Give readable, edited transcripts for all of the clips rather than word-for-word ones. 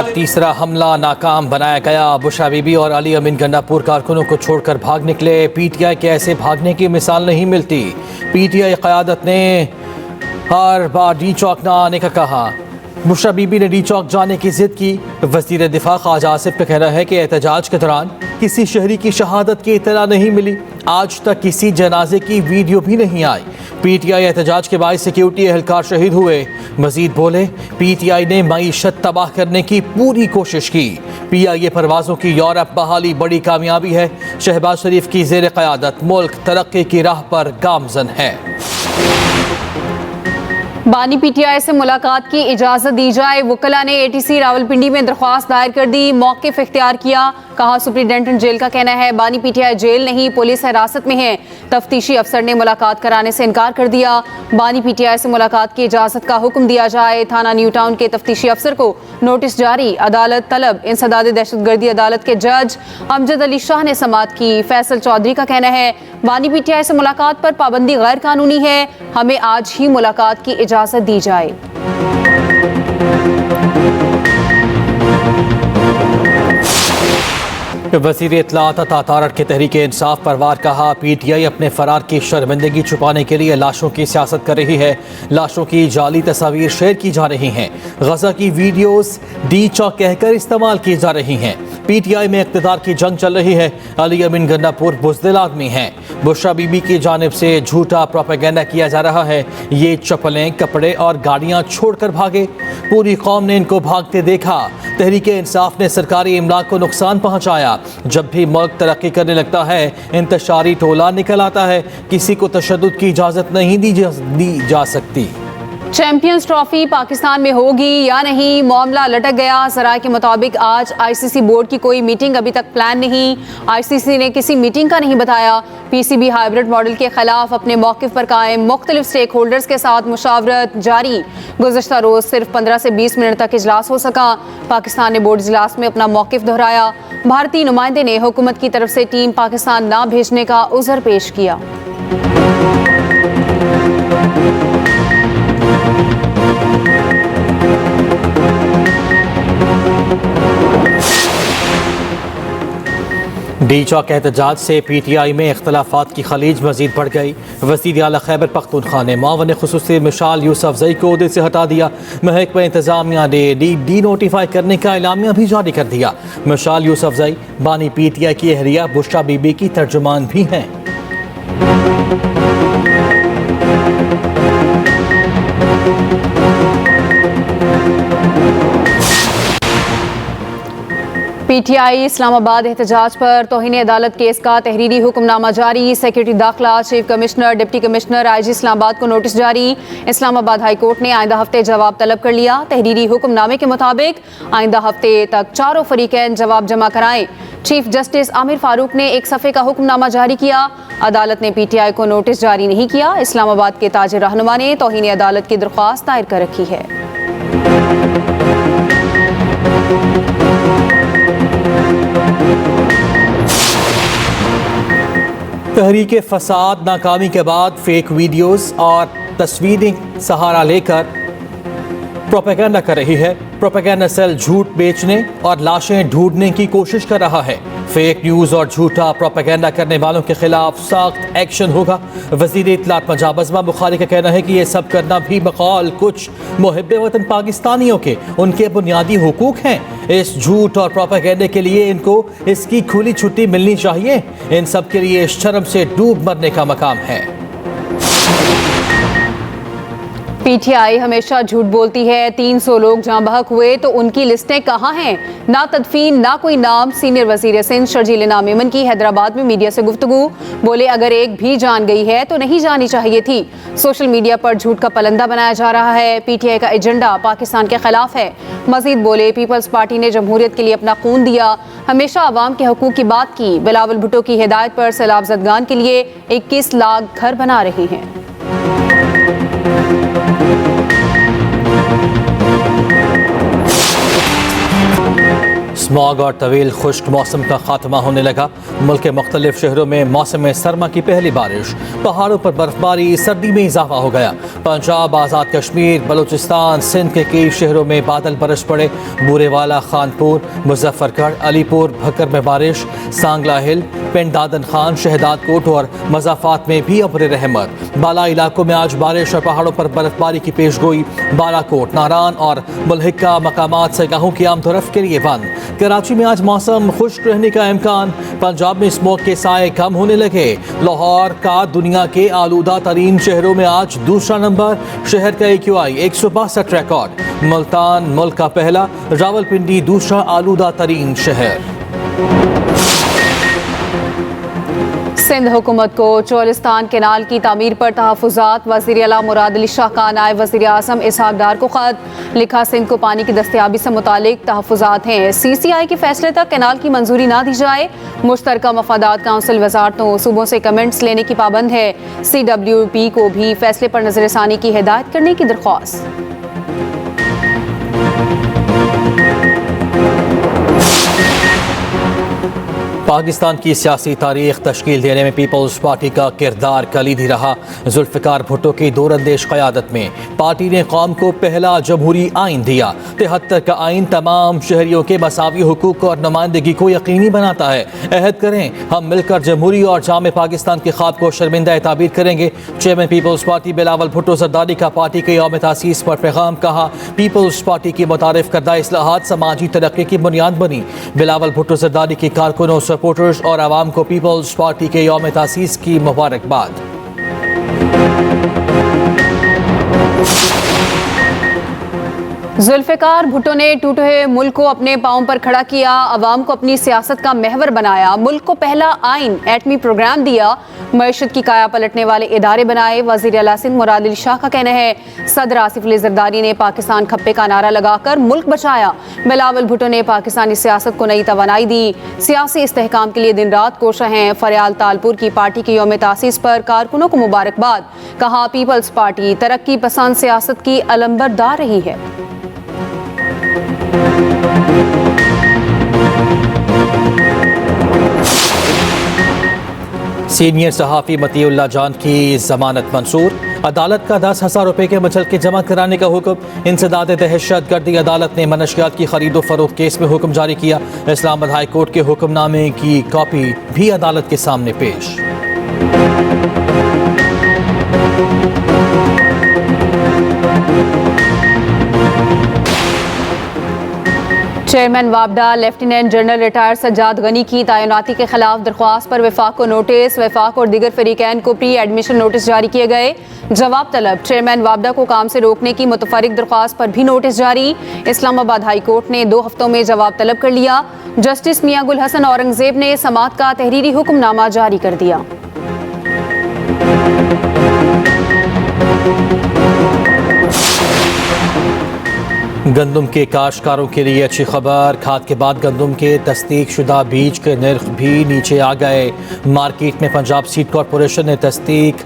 तीसरा हमला नाकाम बनाया गया। बुशरा बीबी और अली अमीन गंडापुर कारकुनों को छोड़कर भाग निकले। पीटीआई के ऐसे भागने की मिसाल नहीं मिलती। पीटीआई क़यादत ने हर बार डी चौक ना आने का कहा। बुशरा बीबी ने डी चौक जाने की जिद की। वज़ीर दिफा ख्वाजा आसिफ का कहना है कि एहतजाज के दौरान किसी शहरी की शहादत की इत्तला नहीं मिली। आज तक किसी जनाजे की वीडियो भी नहीं आई। पीटीआई एहतजाज के बाद सिक्योरिटी एहलकार शहीद हुए। मजीद बोले, पीटीआई ने मईशत तबाह करने की पूरी कोशिश की। पीआईए परवाज़ों की यूरोप बहाली बड़ी कामयाबी है। शहबाज शरीफ की ज़ेर क़यादत मुल्क तरक्की की राह पर गामज़न है। बानी पीटीआई से मुलाकात की इजाज़त दी जाए। वकला ने एटीसी रावलपिंडी में दरख्वास्त दायर कर दी। मौक़िफ़ इख्तियार किया। कहा, सुप्रिंटेंडेंट जेल का कहना है बानी पीटीआई जेल नहीं पुलिस हिरासत में है। तफ्तीशी अफसर ने मुलाकात कराने से इनकार कर दिया। बानी पीटीआई से मुलाकात की इजाज़त का हुक्म दिया जाए। थाना न्यू टाउन के तफ्तीशी अफसर को नोटिस जारी। अदालत तलब। इंसदाद दहशतगर्दी अदालत के जज अमजद अली शाह ने समाअत की। फैसल चौधरी का कहना है बानी पीटीआई से मुलाकात पर पाबंदी गैर कानूनी है। हमें आज ही मुलाकात की इजाज़त दी जाए। वज़ीर इत्तलात अता तारड़ के तहरीक इंसाफ परवार कहा, पीटीआई अपने फरार की शर्मिंदगी छुपाने के लिए लाशों की सियासत कर रही है। लाशों की जाली तस्वीर शेयर की जा रही हैं। गजा की वीडियोस डी चौक कहकर इस्तेमाल की जा रही हैं। पीटीआई में इक़्तिदार की जंग चल रही है। अली अमीन गंडापुर बुज़दिल आदमी हैं। बुशरा बीबी की जानिब से झूठा प्रोपेगेंडा किया जा रहा है। ये चप्पलें, कपड़े और गाड़ियाँ छोड़कर भागे। पूरी कौम ने इनको भागते देखा। तहरीक इंसाफ ने सरकारी इमलाक को नुकसान पहुँचाया। जब भी मुल्क तरक्की करने लगता है, इंतशारी टोला निकल आता है। किसी को तशद्दुद की इजाज़त नहीं दी जा सकती। चैंपियंस ट्रॉफी पाकिस्तान में होगी या नहीं, मामला लटक गया। ज़राए के मुताबिक आज आईसीसी बोर्ड की कोई मीटिंग अभी तक प्लान नहीं। आईसीसी ने किसी मीटिंग का नहीं बताया। पीसीबी हाइब्रिड मॉडल के खिलाफ अपने मौक़िफ़ पर कायम। मुख्तलिफ स्टेक होल्डर्स के साथ मुशावरत जारी। गुज़श्ता रोज़ सिर्फ 15 से 20 मिनट तक इजलास हो सका। पाकिस्तान ने बोर्ड इजलास में अपना मौक़िफ़ दोहराया। भारतीय नुमाइंदे ने हुकूमत की तरफ से टीम पाकिस्तान ना भेजने का उज़र पेश किया। डी चौक एहतजाज से पीटीआई में इख्तलाफात की खलीज मजीद बढ़ गई। वज़ीर आला खैबर पख्तूनख्वा ने मुआविन ख़ुसूसी मिशाल यूसुफज़ई को ओहदे से हटा दिया। महकमा इंतज़ामिया ने डी नोटिफाई करने का एलामिया भी जारी कर दिया। मिशाल यूसुफज़ई बानी पीटीआई की अहलिया बुशरा बीबी की तर्जुमान भी हैं। पीटीआई इस्लामाबाद एहतजाज पर तौहीन अदालत केस का तहरीरी हुक्मनामा जारी। सेक्रेटरी दाखिला, chief commissioner, deputy commissioner, IG Islamabad को नोटिस जारी। इस्लामाबाद हाई कोर्ट ने आइंदा हफ्ते जवाब तलब कर लिया। तहरीरी हुक्मनामे के मुताबिक आइंदा हफ्ते तक चारों फरीकैन जवाब जमा कराएं। चीफ जस्टिस आमिर फारूक ने एक सफ़े का हुक्मनामा जारी किया। अदालत ने पीटीआई को नोटिस जारी नहीं किया। इस्लामाबाद के ताज रहनुमा ने तौहीन अदालत की दरख्वास्त दायर कर रखी है। तहरीक फसाद नाकामी के बाद फेक वीडियोस और तस्वीरें सहारा लेकर प्रोपेगेंडा कर रही है। प्रोपेगेंडा सेल झूठ बेचने और लाशें ढूंढने की कोशिश कर रहा है। फेक न्यूज़ और झूठा प्रोपेगेंडा करने वालों के खिलाफ सख्त एक्शन होगा। वज़ीर इत्तलात पंजाब अज़मा बुखारी का कहना है कि ये सब करना भी बकौल कुछ मुहिब्बे वतन पाकिस्तानियों के उनके बुनियादी हुकूक हैं। इस झूठ और प्रोपेगेंडे के लिए इनको इसकी खुली छुट्टी मिलनी चाहिए। इन सब के लिए शर्म से डूब मरने का मकाम है। पीटीआई हमेशा झूठ बोलती है। 300 लोग जहां बहक हुए तो उनकी लिस्टें कहां हैं? ना तदफीन, ना कोई नाम। सीनियर वजीर सिंध शर्जील मेमन की हैदराबाद में मीडिया से गुफ्तगू। बोले, अगर एक भी जान गई है तो नहीं जानी चाहिए थी। सोशल मीडिया पर झूठ का पलंदा बनाया जा रहा है। पीटीआई का एजेंडा पाकिस्तान के खिलाफ है। मजीद बोले, पीपल्स पार्टी ने जमहूरियत के लिए अपना खून दिया, हमेशा अवाम के हकूक की बात की। बिलावल भुट्टो की हिदायत पर सैलाब ज़दगान के लिए 21 लाख घर बना रहे हैं। स्मॉग और तवील खुश्क मौसम का खात्मा होने लगा। मुल्क के मुख्तलिफ शहरों में मौसम सरमा की पहली बारिश, पहाड़ों पर बर्फबारी, सर्दी में इजाफा हो गया। पंजाब, आज़ाद कश्मीर, बलूचिस्तान, सिंध के कई शहरों में बादल बरस पड़े। बूरेवाला, खानपुर, मुजफ्फरगढ़, अलीपुर, भक्कर में बारिश। सांगला हिल, पिंड दादन खान, शहदाद कोट और मजाफात में भी अब्र रहमत। बाला इलाकों में आज बारिश और पहाड़ों पर बर्फबारी की पेशगोई। बालाकोट, नारान और मुल्हिका मकामात से गाहों की आमदोरफ्त के लिए बंद। कराची में आज मौसम खुश्क रहने का इम्कान। पंजाब में स्मोक के साए कम होने लगे। लाहौर का दुनिया के आलूदा तरीन शहरों में आज दूसरा नंबर। शहर का AQI 162 रिकॉर्ड। मुल्तान मुल्क का पहला, रावलपिंडी दूसरा आलूदा तरीन शहर। सिंध हुकूमत को चोलिस्तान केनाल की तामीर पर तहफ़्फ़ुज़ात। वज़ीर आला मुराद अली शाह का नायब वज़ीर आज़म इसहाक़ डार को ख़त लिखा। सिंध को पानी की दस्तयाबी से मुतालिक तहफ़्फ़ुज़ात हैं। CCI के फैसले तक केनाल की मंजूरी ना दी जाए। मुश्तरका मफादात काउंसिल वज़ारतों सूबों से कमेंट्स लेने की पाबंद है। CWP को भी फैसले पर नज़रसानी की हिदायत करने की दरख्वास्त। पाकिस्तान की सियासी तारीख तश्कील देने में पीपल्स पार्टी का किरदार कलीदी रहा। जुल्फ़िकार भुट्टो की दूरंदेश क़यादत में पार्टी ने कौम को पहला जमहूरी आइन दिया। 73 का आइन तमाम शहरियों के मसावी हुकूक और नुमाइंदगी को यकीनी बनाता है। अहद करें, हम मिलकर जमहूरी और जामे पाकिस्तान के ख्वाब को शर्मिंदा ताबीर करेंगे। चेयरमैन पीपल्स पार्टी बिलावल भुट्टो जरदारी का पार्टी के यौम तासीस पर पैगाम। कहा, पीपल्स पार्टी की मुतारिफ करदा इस्लाहात समाजी तरक्की की बुनियाद बनी। बिलावल भुट्टो जरदारी की कारकुनों, सपोर्टर्स और आवाम को पीपल्स पार्टी के यौम तासीस की मुबारकबाद। जुल्फ़िकार भुट्टो ने टूटे हुए मुल्क को अपने पांव पर खड़ा किया। अवाम को अपनी सियासत का महवर बनाया। मुल्क को पहला आइन, एटमी प्रोग्राम दिया। मईशत की काया पलटने वाले इदारे बनाए। वज़ीर आला सिंध मुराद अली शाह का कहना है, सदर आसिफ अली जरदारी ने पाकिस्तान खप्पे का नारा लगाकर मुल्क बचाया। बिलावल भुट्टो ने पाकिस्तानी सियासत को नई तवानाई दी। सियासी इस्तेहकाम के लिए दिन रात कोशा हैं। फरियाल तालपुर की पार्टी के यौम तासीस पर कारकुनों को मुबारकबाद। कहा, पीपल्स पार्टी तरक्की पसंद सियासत की अलंबरदार रही है। सीनियर सहाफ़ी मतीउल्लाह जान की जमानत मंसूर। अदालत का 10,000 रुपये के मुचलके जमा कराने का हुक्म। इंसदाद दहशत गर्दी अदालत ने मनशियात की खरीदो फरोख्त केस में हुक्म जारी किया। इस्लामाबाद हाई कोर्ट के हुक्मनामे की कॉपी भी अदालत के सामने पेश। चेयरमैन वापडा lieutenant general retired Sajjad Ghani की तैनाती के खिलाफ दरख्वास्त पर वफाक को नोटिस। वफाक और दीगर फरीकैन को प्री एडमिशन नोटिस जारी किए गए। जवाब तलब। चेयरमैन वापडा को काम से रोकने की मुतफरिक दरख्वास्त पर भी नोटिस जारी। इस्लामाबाद हाई कोर्ट ने 2 हफ्तों में जवाब तलब कर लिया। जस्टिस मियां गुल हसन औरंगजेब ने समाअत का तहरीरी हुक्मनामा जारी कर दिया। गंदम के काश्तकारों के लिए अच्छी खबर। खाद के बाद गंदम के तस्दीक शुदा बीज के नर्ख भी नीचे आ गए। मार्केट में पंजाब सीड कॉरपोरेशन ने तस्दीक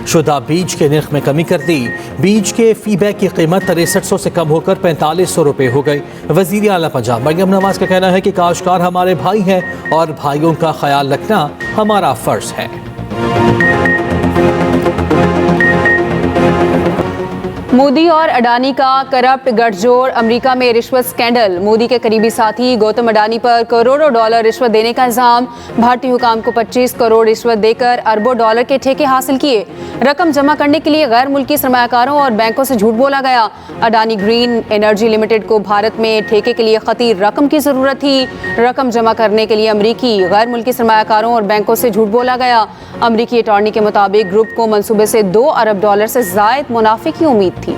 शुदा बीज के नर्ख में कमी कर दी। बीज के फी बैग की कीमत 6300 से कम होकर 4500 रुपये हो गई। वज़ीर आला पंजाब मरियम नवाज का कहना है कि काश्तकार हमारे भाई हैं और भाइयों का ख्याल रखना हमारा फ़र्ज है। मोदी और अडानी का करप्ट गठजोड़। अमेरिका में रिश्वत स्कैंडल। मोदी के करीबी साथी गौतम अडानी पर करोड़ों डॉलर रिश्वत देने का इल्जाम। भारतीय हुकाम को 25 करोड़ रिश्वत देकर अरबों डॉलर के ठेके हासिल किए। रकम जमा करने के लिए गैर मुल्की सरमायाकारों और बैंकों से झूठ बोला गया। अडानी ग्रीन एनर्जी लिमिटेड को भारत में ठेके के लिए खती रकम की जरूरत थी। रकम जमा करने के लिए अमरीकी गैर मुल्की सरमायाकारों और बैंकों से झूठ बोला गया। अमरीकी अटॉर्नी के मुताबिक ग्रुप को मंसूबे से 2 अरब डॉलर से जायद मुनाफे की उम्मीद थी।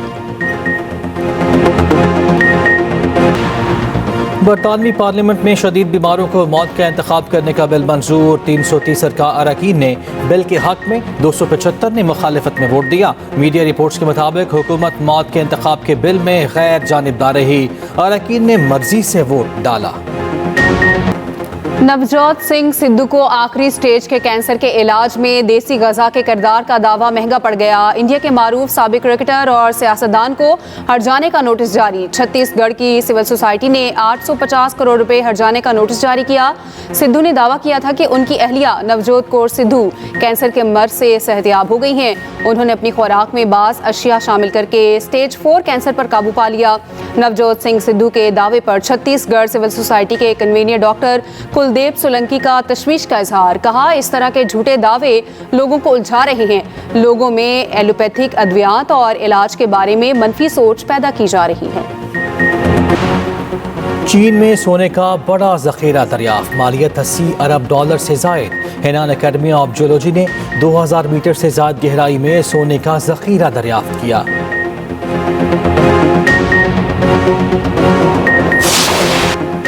बरतानवी पार्लियामेंट में शदीद बीमारों को मौत का इंतखाब करने का बिल मंजूर। 330 का अरकान ने बिल के हक में, 275 ने मुखालिफत में वोट दिया। मीडिया रिपोर्ट्स के मुताबिक हुकूमत मौत के इंतखाब के बिल में गैर जानिबदार रही। अरकान ने मर्जी से वोट डाला। नवजोत सिंह सिद्धू को आखिरी स्टेज के कैंसर के इलाज में देसी गजा के किरदार का दावा महंगा पड़ गया। इंडिया के मारूफ साबिक क्रिकेटर और सियासतदान को हट जाने का नोटिस जारी। छत्तीसगढ़ की सिविल सोसाइटी ने 850 करोड़ रुपए हट जाने का नोटिस जारी किया। सिद्धू ने दावा किया था कि उनकी अहलिया नवजोत कौर सिद्धू कैंसर के मर्ज से सेहतयाब हो गई हैं। उन्होंने अपनी खुराक में बाज़ अशिया शामिल करके स्टेज 4 कैंसर पर काबू पा लिया। नवजोत सिंह सिद्धू के दावे पर छत्तीसगढ़ सिविल सोसाइटी के कन्वीनर डॉक्टर कुलदीप सोलंकी का तशवीश का इजहार। कहा, इस तरह के झूठे दावे लोगों को उलझा रहे हैं। लोगों में एलोपैथिक अद्वियात और इलाज के बारे में मनफी सोच पैदा की जा रही है। चीन में सोने का बड़ा जखीरा दरियाफ्त, मालियत $80 अरब से जायद। हेनान अकेडमी ऑफ जियोलॉजी ने 2000 मीटर से ज्यादा गहराई में सोने का जखीरा दरियाफ्त किया।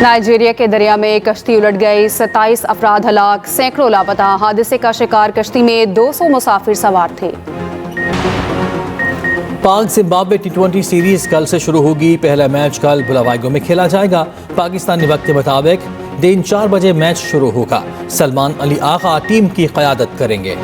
नाइजीरिया के दरिया में कश्ती उलट गई, 27 अफराद हलाक, सैकड़ों लापता। हादसे का शिकार कश्ती में 200 मुसाफिर सवार थे। पाक जिम्बाब्वे T20 सीरीज कल से शुरू होगी। पहला मैच कल बुलावाईगो में खेला जाएगा। पाकिस्तानी वक्त के मुताबिक दिन 4 बजे मैच शुरू होगा। सलमान अली आगा टीम की क़यादत करेंगे।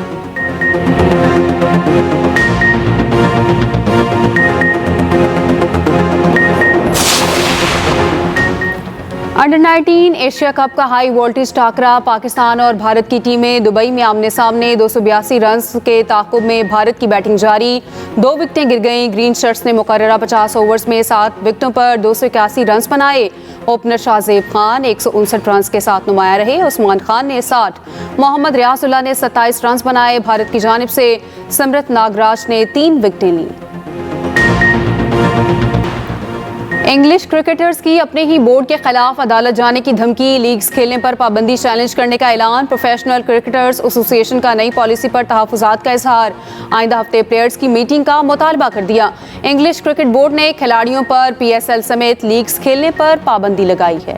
अंडर 19 एशिया कप का हाई वोल्टेज टाकरा, पाकिस्तान और भारत की टीमें दुबई में आमने सामने। 282 रन के ताकुब में भारत की बैटिंग जारी। 2 विकेटें गिर गईं। ग्रीन शर्ट्स ने मुकर्ररा 50 ओवर्स में 7 विकेटों पर 281 रन बनाए। ओपनर शाहजेब खान 159 रन के साथ नुमाया रहे। उस्मान खान ने 60, मोहम्मद रियाजुल्लाह ने 27 रन बनाए। भारत की जानिब से समरत नागराज ने 3 विकेटें लीं। इंग्लिश क्रिकेटर्स की अपने ही बोर्ड के खिलाफ अदालत जाने की धमकी। लीग्स खेलने पर पाबंदी चैलेंज करने का ऐलान। प्रोफेशनल क्रिकेटर्स एसोसिएशन का नई पॉलिसी पर तहफ़्फ़ुज़ात का इजहार। आइंदा हफ्ते प्लेयर्स की मीटिंग का मुतालबा कर दिया। इंग्लिश क्रिकेट बोर्ड ने खिलाड़ियों पर PSL समेत लीग्स खेलने पर पाबंदी लगाई है।